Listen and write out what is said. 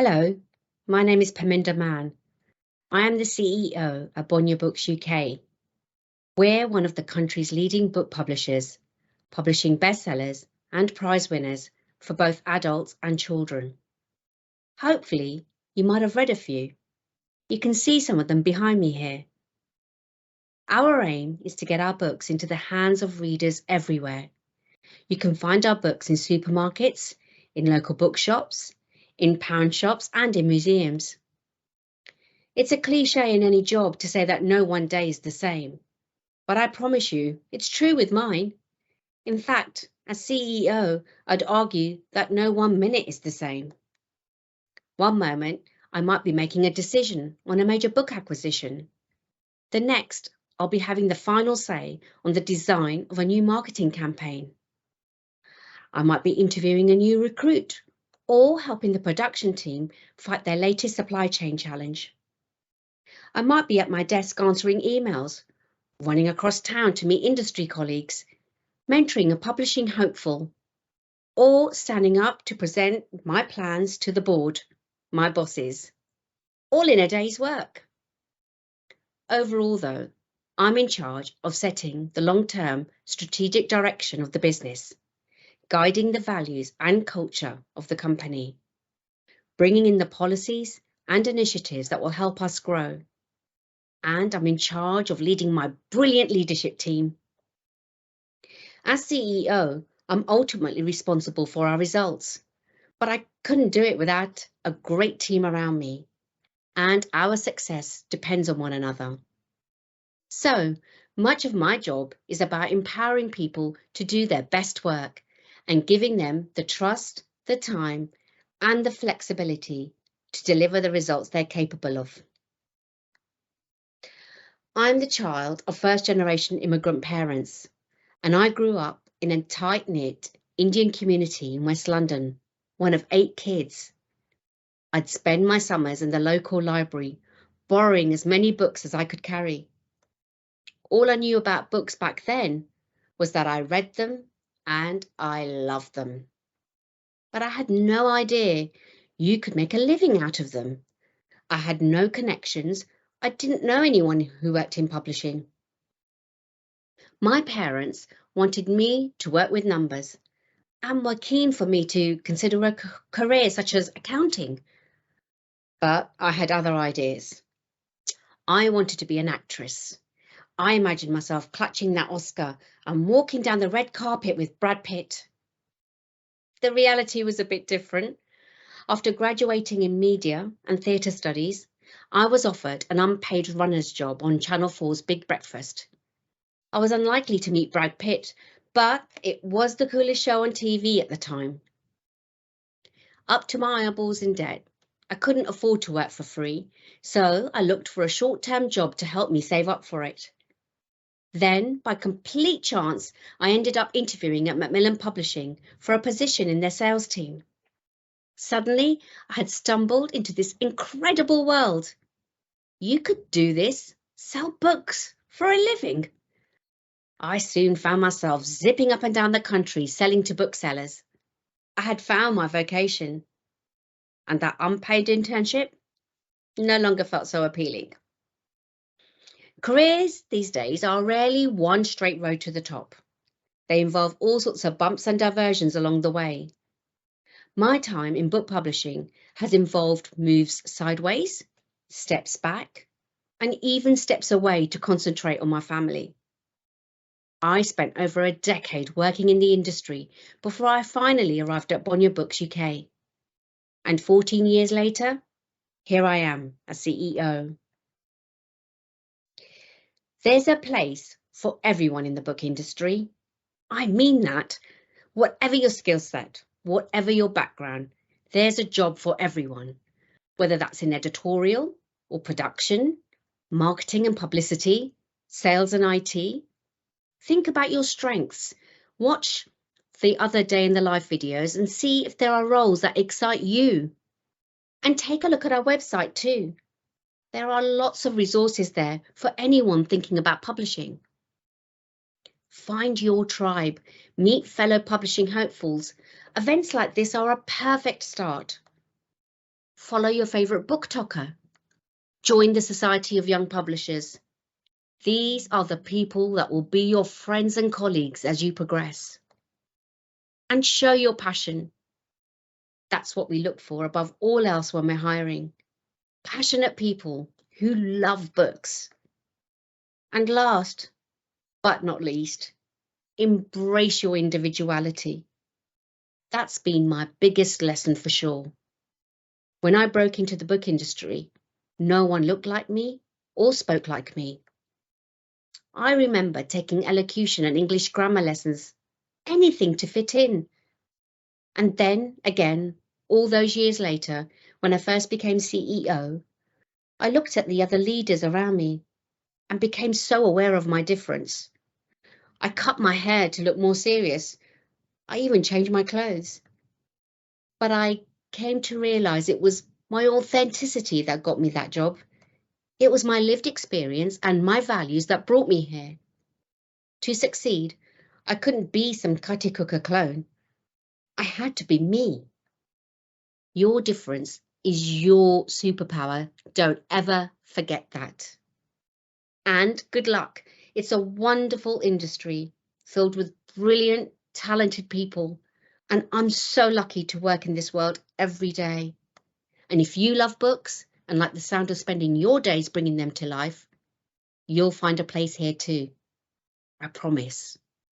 Hello, my name is Perminder Mann. I am the CEO at OpenBooks UK. We're one of the country's leading book publishers, publishing bestsellers and prize winners for both adults and children. Hopefully, you might have read a few. You can see some of them behind me here. Our aim is to get our books into the hands of readers everywhere. You can find our books in supermarkets, in local bookshops, in pound shops and in museums. It's a cliche in any job to say that no one day is the same, but I promise you it's true with mine. In fact, as CEO, I'd argue that no 1 minute is the same. One moment, I might be making a decision on a major book acquisition. The next, I'll be having the final say on the design of a new marketing campaign. I might be interviewing a new recruit or helping the production team fight their latest supply chain challenge. I might be at my desk answering emails, running across town to meet industry colleagues, mentoring a publishing hopeful, or standing up to present my plans to the board, my bosses, all in a day's work. Overall, though, I'm in charge of setting the long-term strategic direction of the business, guiding the values and culture of the company, bringing in the policies and initiatives that will help us grow. And I'm in charge of leading my brilliant leadership team. As CEO, I'm ultimately responsible for our results, but I couldn't do it without a great team around me, and our success depends on one another. So much of my job is about empowering people to do their best work and giving them the trust, the time, and the flexibility to deliver the results they're capable of. I'm the child of first-generation immigrant parents, and I grew up in a tight-knit Indian community in West London, one of 8 kids. I'd spend my summers in the local library, borrowing as many books as I could carry. All I knew about books back then was that I read them and I loved them. But I had no idea you could make a living out of them. I had no connections. I didn't know anyone who worked in publishing. My parents wanted me to work with numbers and were keen for me to consider a career such as accounting. But I had other ideas. I wanted to be an actress. I imagined myself clutching that Oscar and walking down the red carpet with Brad Pitt. The reality was a bit different. After graduating in media and theatre studies, I was offered an unpaid runner's job on Channel 4's Big Breakfast. I was unlikely to meet Brad Pitt, but it was the coolest show on TV at the time. Up to my eyeballs in debt, I couldn't afford to work for free, so I looked for a short-term job to help me save up for it. Then, by complete chance, I ended up interviewing at Macmillan Publishing for a position in their sales team. Suddenly, I had stumbled into this incredible world. You could do this, sell books for a living. I soon found myself zipping up and down the country selling to booksellers. I had found my vocation, and that unpaid internship no longer felt so appealing. Careers these days are rarely one straight road to the top. They involve all sorts of bumps and diversions along the way. My time in book publishing has involved moves sideways, steps back, and even steps away to concentrate on my family. I spent over a decade working in the industry before I finally arrived at OpenBooks UK. And 14 years later, here I am as CEO. There's a place for everyone in the book industry. I mean that. Whatever your skill set, whatever your background, there's a job for everyone, whether that's in editorial or production, marketing and publicity, sales and IT. Think about your strengths. Watch the Other Day in the Life videos and see if there are roles that excite you. And take a look at our website too. There are lots of resources there for anyone thinking about publishing. Find your tribe, meet fellow publishing hopefuls. Events like this are a perfect start. follow your favourite book talker. Join the Society of Young Publishers. These are the people that will be your friends and colleagues as you progress. And show your passion. That's what we look for above all else when we're hiring. Passionate people who love books. And last, but not least, embrace your individuality. That's been my biggest lesson for sure. When I broke into the book industry, no one looked like me or spoke like me. I remember taking elocution and English grammar lessons, anything to fit in. And then, again, all those years later, when I first became CEO, I looked at the other leaders around me and became so aware of my difference. I cut my hair to look more serious. I even changed my clothes. But I came to realise it was my authenticity that got me that job. It was my lived experience and my values that brought me here. To succeed, I couldn't be some cutty cooker clone. I had to be me. Your difference is your superpower. Don't ever forget that. And good luck. It's a wonderful industry filled with brilliant, talented people. And I'm so lucky to work in this world every day. And if you love books and like the sound of spending your days bringing them to life, you'll find a place here too. I promise.